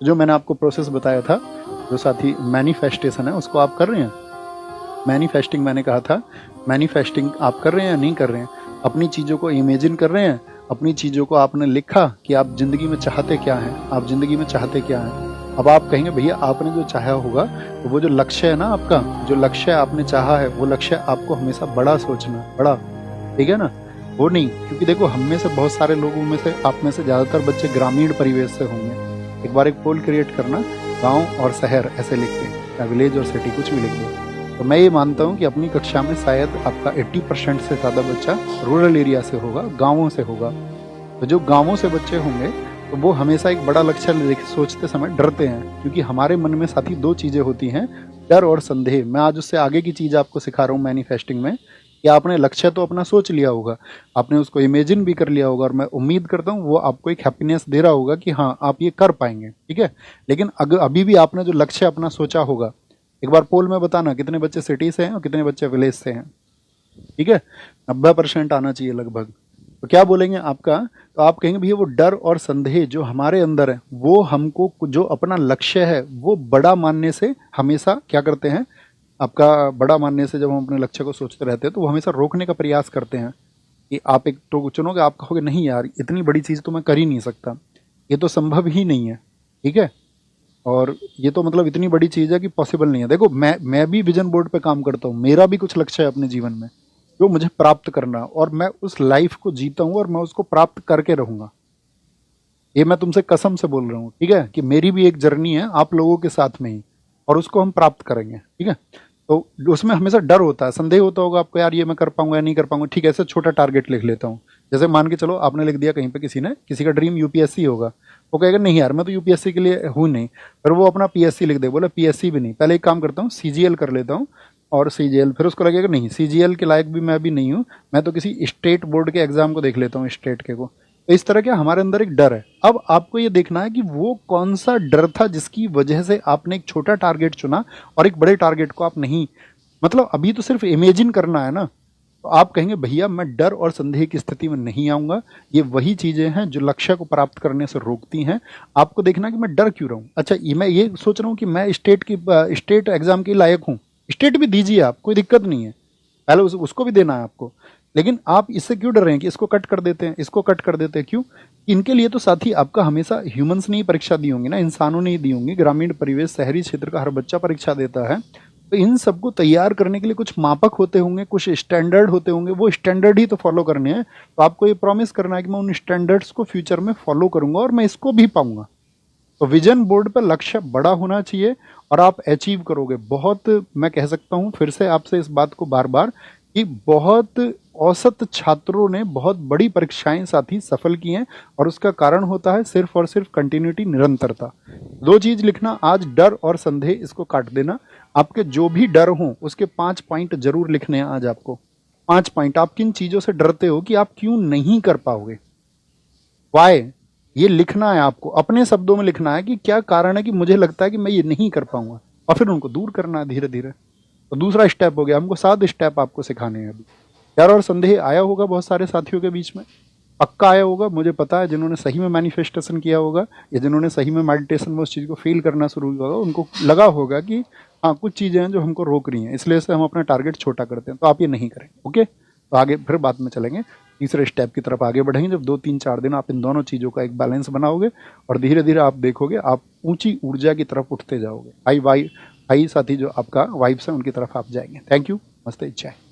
जो मैंने आपको प्रोसेस बताया था, जो साथी मैनिफेस्टेशन है उसको आप कर रहे हैं। मैनिफेस्टिंग मैंने कहा था, मैनिफेस्टिंग आप कर रहे हैं या नहीं कर रहे हैं? अपनी चीज़ों को इमेजिन कर रहे हैं, अपनी चीज़ों को आपने लिखा कि आप ज़िंदगी में चाहते क्या हैं, आप ज़िंदगी में चाहते क्या हैं। अब आप कहेंगे भैया आपने जो चाहा होगा, तो वो जो लक्ष्य है ना आपका, जो लक्ष्य आपने चाहा है, वो लक्ष्य आपको हमेशा बड़ा सोचना, बड़ा, ठीक है ना, वो नहीं। क्योंकि देखो हम में से बहुत सारे लोगों में से, आप में से ज़्यादातर बच्चे ग्रामीण परिवेश से होंगे। एक बार एक पोल क्रिएट करना, गांव और शहर ऐसे लिख के, या विलेज और सिटी, कुछ भी लिख दो। तो मैं ये मानता हूँ कि अपनी कक्षा में शायद आपका 80% से ज़्यादा बच्चा रूरल एरिया से होगा, गाँवों से होगा। तो जो गाँवों से बच्चे होंगे, तो वो हमेशा एक बड़ा लक्ष्य सोचते समय डरते हैं, क्योंकि हमारे मन में साथी दो चीज़ें होती हैं, डर और संदेह। मैं आज उससे आगे की चीज़ आपको सिखा रहा हूँ मैनिफेस्टिंग में, कि आपने लक्ष्य तो अपना सोच लिया होगा, आपने उसको इमेजिन भी कर लिया होगा, और मैं उम्मीद करता हूँ वो आपको एक हैप्पीनेस दे रहा होगा कि हाँ आप ये कर पाएंगे, ठीक है। लेकिन अगर अभी भी आपने जो लक्ष्य अपना सोचा होगा, एक बार पोल में बताना कितने बच्चे सिटी से हैं और कितने बच्चे विलेज से हैं, ठीक है। 90% आना चाहिए लगभग। तो क्या बोलेंगे आपका, तो आप कहेंगे भैया वो डर और संदेह जो हमारे अंदर है, वो हमको जो अपना लक्ष्य है वो बड़ा मानने से हमेशा क्या करते हैं, आपका बड़ा मानने से जब हम अपने लक्ष्य को सोचते रहते हैं तो वो हमेशा रोकने का प्रयास करते हैं। कि आप एक तो चुनोगे, आप कहोगे नहीं यार इतनी बड़ी चीज़ तो मैं कर ही नहीं सकता, ये तो संभव ही नहीं है, ठीक है। और ये तो मतलब इतनी बड़ी चीज़ है कि पॉसिबल नहीं है। देखो मैं भी विजन बोर्ड पे काम करता हूँ, मेरा भी कुछ लक्ष्य है अपने जीवन में जो मुझे प्राप्त करना, और मैं उस लाइफ को जीता हूँ और मैं उसको प्राप्त करके रहूँगा। ये मैं तुमसे कसम से बोल रहा हूँ, ठीक है, कि मेरी भी एक जर्नी है आप लोगों के साथ में ही, और उसको हम प्राप्त करेंगे, ठीक है। तो उसमें हमेशा डर होता है, संदेह होता होगा आपको, यार ये मैं कर पाऊंगा या नहीं कर पाऊंगा। ठीक है, ऐसे छोटा टारगेट लिख लेता हूँ। जैसे मान के चलो आपने लिख दिया कहीं पे, किसी का ड्रीम यूपीएससी होगा, वो कहेगा नहीं यार मैं तो यूपीएससी के लिए हूँ नहीं, फिर वो अपना पीएससी लिख दे, बोले पीएससी भी नहीं, पहले एक काम करता हूँ सीजीएल कर लेता हूँ, और सीजीएल, फिर उसको लगेगा नहीं सीजीएल के लायक भी मैं भी नहीं हूँ, मैं तो किसी स्टेट बोर्ड के एग्जाम को देख लेता हूँ, स्टेट के को। तो इस तरह के हमारे अंदर एक डर है। अब आपको ये देखना है कि वो कौन सा डर था जिसकी वजह से आपने एक छोटा टारगेट चुना और एक बड़े टारगेट को आप नहीं, मतलब अभी तो सिर्फ इमेजिन करना है ना। तो आप कहेंगे भैया मैं डर और संदेह की स्थिति में नहीं आऊंगा। ये वही चीजें हैं जो लक्ष्य को प्राप्त करने से रोकती हैं। आपको देखना कि मैं डर क्यों रहा हूं। अच्छा मैं ये सोच रहा हूं कि मैं स्टेट एग्जाम के लायक हूं, स्टेट भी दीजिए आप, कोई दिक्कत नहीं है, पहले उसको भी देना है आपको। लेकिन आप इससे क्यों डर रहे हैं कि इसको कट कर देते हैं, इसको कट कर देते हैं, क्यों? इनके लिए तो साथी आपका हमेशा ह्यूमंस ने ही परीक्षा दी होंगी ना, इंसानों ने ही दी होंगी। ग्रामीण परिवेश, शहरी क्षेत्र का हर बच्चा परीक्षा देता है। तो इन सबको तैयार करने के लिए कुछ मापक होते होंगे, कुछ स्टैंडर्ड होते होंगे, वो स्टैंडर्ड ही तो फॉलो करने हैं। तो आपको ये प्रॉमिस करना है कि मैं उन स्टैंडर्ड्स को फ्यूचर में फॉलो करूंगा और मैं इसको भी पाऊंगा। तो विजन बोर्ड पर लक्ष्य बड़ा होना चाहिए और आप अचीव करोगे बहुत। मैं कह सकता हूं फिर से आपसे इस बात को बार बार, कि बहुत औसत छात्रों ने बहुत बड़ी परीक्षाएं साथी सफल की हैं, और उसका कारण होता है सिर्फ और सिर्फ कंटिन्यूटी, निरंतरता। दो चीज लिखना आज, डर और संदेह, इसको काट देना। आपके जो भी डर हों उसके 5 पॉइंट जरूर लिखने हैं आज आपको। 5 पॉइंट, आप किन चीजों से डरते हो कि आप क्यों नहीं कर पाओगे, वाई, ये लिखना है आपको, अपने शब्दों में लिखना है कि क्या कारण है कि मुझे लगता है कि मैं ये नहीं कर पाऊंगा, और फिर उनको दूर करना है धीरे धीरे। तो दूसरा स्टेप हो गया, हमको 7 स्टेप आपको सिखाने हैं अभी। डर और संदेह आया होगा बहुत सारे साथियों के बीच में, पक्का आया होगा, मुझे पता है। जिन्होंने सही में मैनिफेस्टेशन किया होगा या जिन्होंने सही में मेडिटेशन में उस चीज़ को फील करना शुरू किया होगा, उनको लगा होगा कि हाँ कुछ चीज़ें हैं जो हमको रोक रही हैं, इसलिए से हम अपना टारगेट छोटा करते हैं। तो आप ये नहीं करेंगे, ओके। तो आगे फिर बाद में चलेंगे, तीसरे स्टेप की तरफ आगे बढ़ेंगे, जब 2 3 4 दिन आप इन दोनों चीज़ों का एक बैलेंस बनाओगे, और धीरे धीरे आप देखोगे आप ऊंची ऊर्जा की तरफ उठते जाओगे। हाई साथी जो आपका वाइब्स है उनकी तरफ आप जाएंगे। थैंक यू, मस्त इच्छा है।